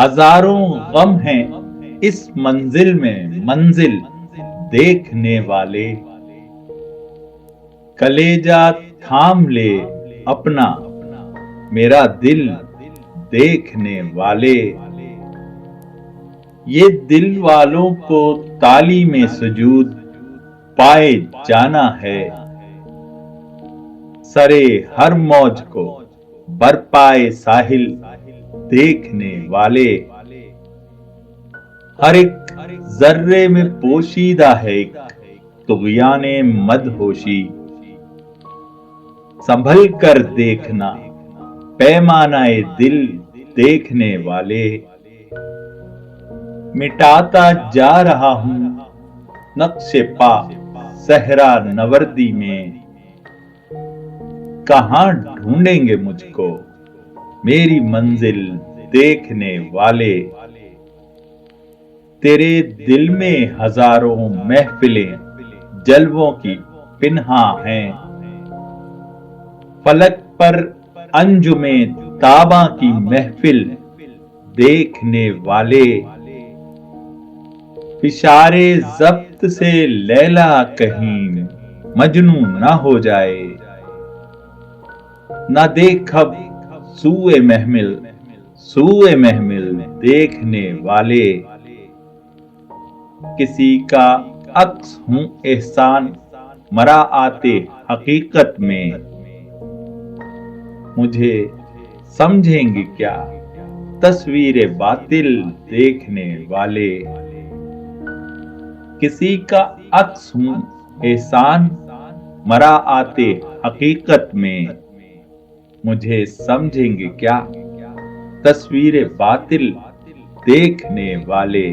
हजारों गम हैं इस मंजिल में, मंजिल देखने वाले। कलेजा थाम ले अपना मेरा दिल देखने वाले। ये दिल वालों को ताली में सुजूद पाए जाना है। सरे हर मौज को बरपाए साहिल देखने वाले। हर एक जर्रे में पोशीदा है एक तुग़याने मदहोशी। संभल कर देखना पैमानाए दिल देखने वाले। मिटाता जा रहा हूं नक्शे पा सहरा नवर्दी में। कहां ढूंढेंगे मुझको मेरी मंजिल देखने वाले। तेरे दिल में हजारों महफिलें जलवों की पिन्हा हैं। फलक पर अंजुमे ताबा की महफिल देखने वाले। इशारे जब्त से लैला कहीं मजनू ना हो जाए। ना देख अब सूए महमिल देखने वाले। किसी का अक्स हूं एहसान मरा आते हकीकत में। मुझे समझेंगे क्या तस्वीरें बातिल देखने वाले। किसी का अक्स हूं एहसान मरा आते हकीकत में। मुझे समझेंगे क्या तस्वीरें बातिल देखने वाले।